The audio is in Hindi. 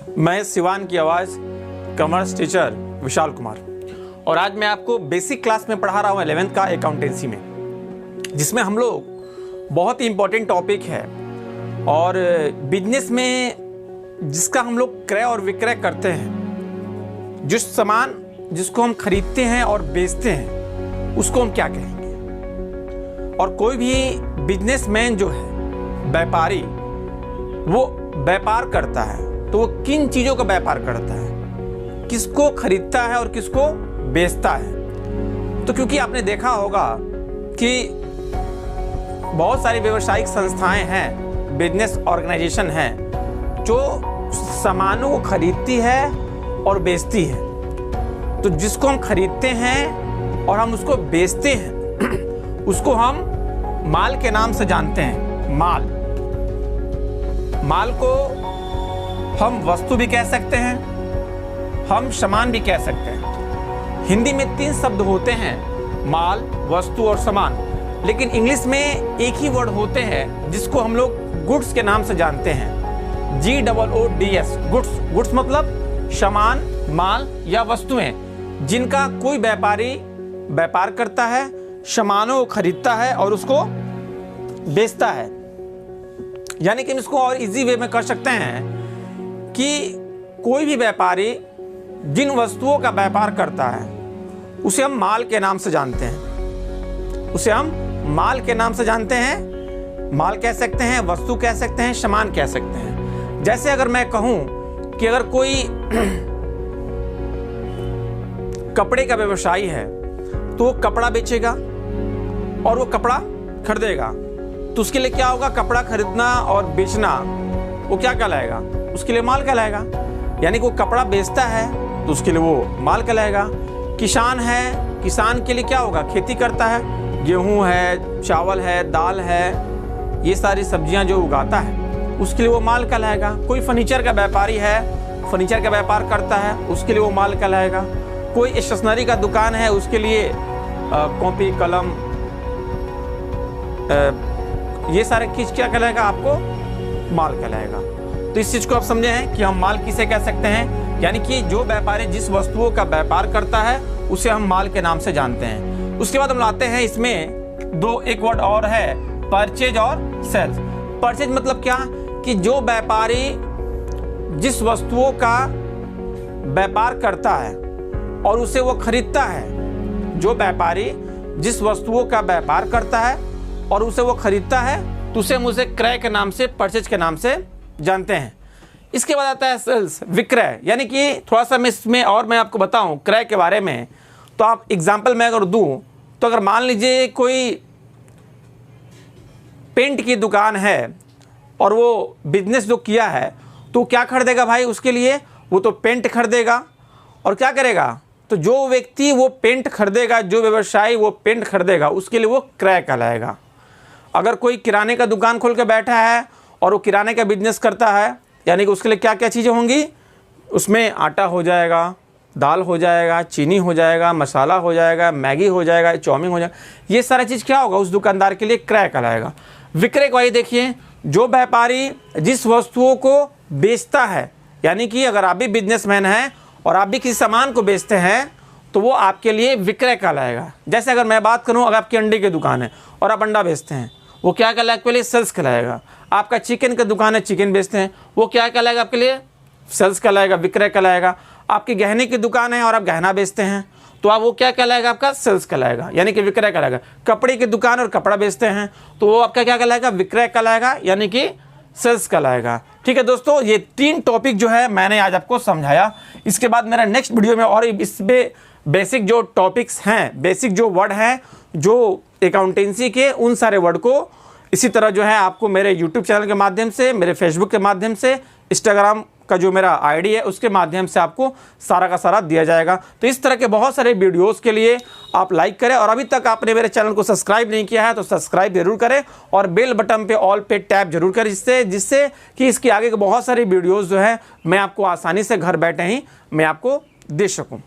मैं सिवान की आवाज़ कॉमर्स टीचर विशाल कुमार, और आज मैं आपको बेसिक क्लास में पढ़ा रहा हूँ 11th का अकाउंटेंसी में, जिसमें हम लोग बहुत ही इम्पोर्टेंट टॉपिक है और बिजनेस में जिसका हम लोग क्रय और विक्रय करते हैं, जिस सामान जिसको हम खरीदते हैं और बेचते हैं उसको हम क्या कहेंगे। और कोई भी बिजनेसमैन जो है, व्यापारी, वो व्यापार करता है तो वो किन चीज़ों का व्यापार करता है, किसको खरीदता है और किसको बेचता है। तो क्योंकि आपने देखा होगा कि बहुत सारी व्यावसायिक संस्थाएं हैं, बिजनेस ऑर्गेनाइजेशन हैं जो सामानों को खरीदती है और बेचती है। तो जिसको हम खरीदते हैं और हम उसको बेचते हैं उसको हम माल के नाम से जानते हैं। माल को हम वस्तु भी कह सकते हैं, हम सामान भी कह सकते हैं। हिंदी में 3 शब्द होते हैं, माल, वस्तु और सामान, लेकिन इंग्लिश में एक ही वर्ड होते हैं जिसको हम लोग गुड्स के नाम से जानते हैं। GOODS, गुड्स मतलब सामान, माल या वस्तुएं जिनका कोई व्यापारी व्यापार करता है, सामानों को खरीदता है और उसको बेचता है। यानी कि हम इसको और इजी वे में कर सकते हैं कि कोई भी व्यापारी जिन वस्तुओं का व्यापार करता है उसे हम माल के नाम से जानते हैं। उसे हम माल के नाम से जानते हैं। माल कह सकते हैं, वस्तु कह सकते हैं, सामान कह सकते हैं। जैसे अगर मैं कहूं कि अगर कोई कपड़े का व्यवसायी है तो वो कपड़ा बेचेगा और वो कपड़ा खरीदेगा, तो उसके लिए क्या होगा, कपड़ा खरीदना और बेचना वो क्या कहलाएगा, उसके लिए माल कहलाएगा। यानी कि वो कपड़ा बेचता है तो उसके लिए वो माल कहलाएगा। किसान है, किसान के लिए क्या होगा, खेती करता है, गेहूं है, चावल है, दाल है, ये सारी सब्जियां जो उगाता है उसके लिए वो माल कहलाएगा। कोई फर्नीचर का व्यापारी है, फर्नीचर का व्यापार करता है, उसके लिए वो माल कहलाएगा। कोई स्टेशनरी का दुकान है, उसके लिए कॉपी, कलम, ये सारे चीज क्या कहलाएगा, आपको माल कहलाएगा। तो इस चीज को आप समझे हैं कि हम माल किसे कह सकते हैं। यानी कि जो व्यापारी जिस वस्तुओं का व्यापार करता है उसे हम माल के नाम से जानते हैं। उसके बाद हम लाते हैं इसमें एक वर्ड और है, परचेज और सेल्स। परचेज मतलब क्या, कि जो व्यापारी जिस वस्तुओं का व्यापार करता है और उसे वो खरीदता है। जो व्यापारी जिस वस्तुओं का व्यापार करता है और उसे वो खरीदता है तो उसे हम उसे क्रय के नाम से, परचेज के नाम से जानते हैं। इसके बाद आता है सेल्स, विक्रय। यानी कि थोड़ा सा मैं आपको बताऊं क्रय के बारे में, तो आप एग्जांपल मैं अगर दूं तो अगर मान लीजिए कोई पेंट की दुकान है और वो बिजनेस जो किया है तो क्या खरीदेगा भाई, उसके लिए वो तो पेंट खरीदेगा। और क्या करेगा, तो जो व्यक्ति वो पेंट खरीदेगा, जो व्यवसायी वो पेंट खरीदेगा, उसके लिए वो क्रय कहलाएगा। अगर कोई किराने का दुकान खोल के बैठा है और वो किराने का बिजनेस करता है, यानी कि उसके लिए क्या क्या चीज़ें होंगी, उसमें आटा हो जाएगा, दाल हो जाएगा, चीनी हो जाएगा, मसाला हो जाएगा, मैगी हो जाएगा, चाउमीन हो जाएगा, ये सारा चीज़ क्या होगा, उस दुकानदार के लिए क्रय कहलाएगा। विक्रय को आइए देखिए, जो व्यापारी जिस वस्तुओं को बेचता है, यानी कि अगर आप भी बिजनेसमैन हैं और आप भी किसी सामान को बेचते हैं तो वो आपके लिए विक्रय कहलाएगा। जैसे अगर मैं बात करूं, अगर आपकी अंडे की दुकान है और आप अंडा बेचते हैं, वो क्या कहलाएगा, आपके लिए सेल्स कहलाएगा। आपका चिकन की दुकान है, चिकन बेचते हैं, वो क्या कहलाएगा, आपके लिए सेल्स कहलाएगा, विक्रय कहलाएगा। आपकी गहने की दुकान है और आप गहना बेचते हैं तो आप वो क्या कहलाएगा, आपका सेल्स कहलाएगा, यानी कि विक्रय कहलाएगा। कपड़े की दुकान और कपड़ा बेचते हैं तो वो आपका क्या कहलाएगा, विक्रय कहलाएगा, यानी कि सेल्स कहलाएगा। ठीक है दोस्तों, ये 3 टॉपिक जो है मैंने आज आपको समझाया। इसके बाद मेरा नेक्स्ट वीडियो में और इसमें बेसिक जो टॉपिक्स हैं, बेसिक जो वर्ड हैं जो अकाउंटेंसी के, उन सारे वर्ड को इसी तरह जो है आपको मेरे यूट्यूब चैनल के माध्यम से, मेरे फेसबुक के माध्यम से, इंस्टाग्राम का जो मेरा आईडी है उसके माध्यम से आपको सारा का सारा दिया जाएगा। तो इस तरह के बहुत सारे वीडियोस के लिए आप लाइक करें, और अभी तक आपने मेरे चैनल को सब्सक्राइब नहीं किया है तो सब्सक्राइब जरूर करें और बेल बटन पे ऑल पे टैप जरूर करें, जिससे कि इसके आगे के बहुत सारे वीडियोस जो है मैं आपको आसानी से घर बैठे ही मैं आपको दे सकूँ।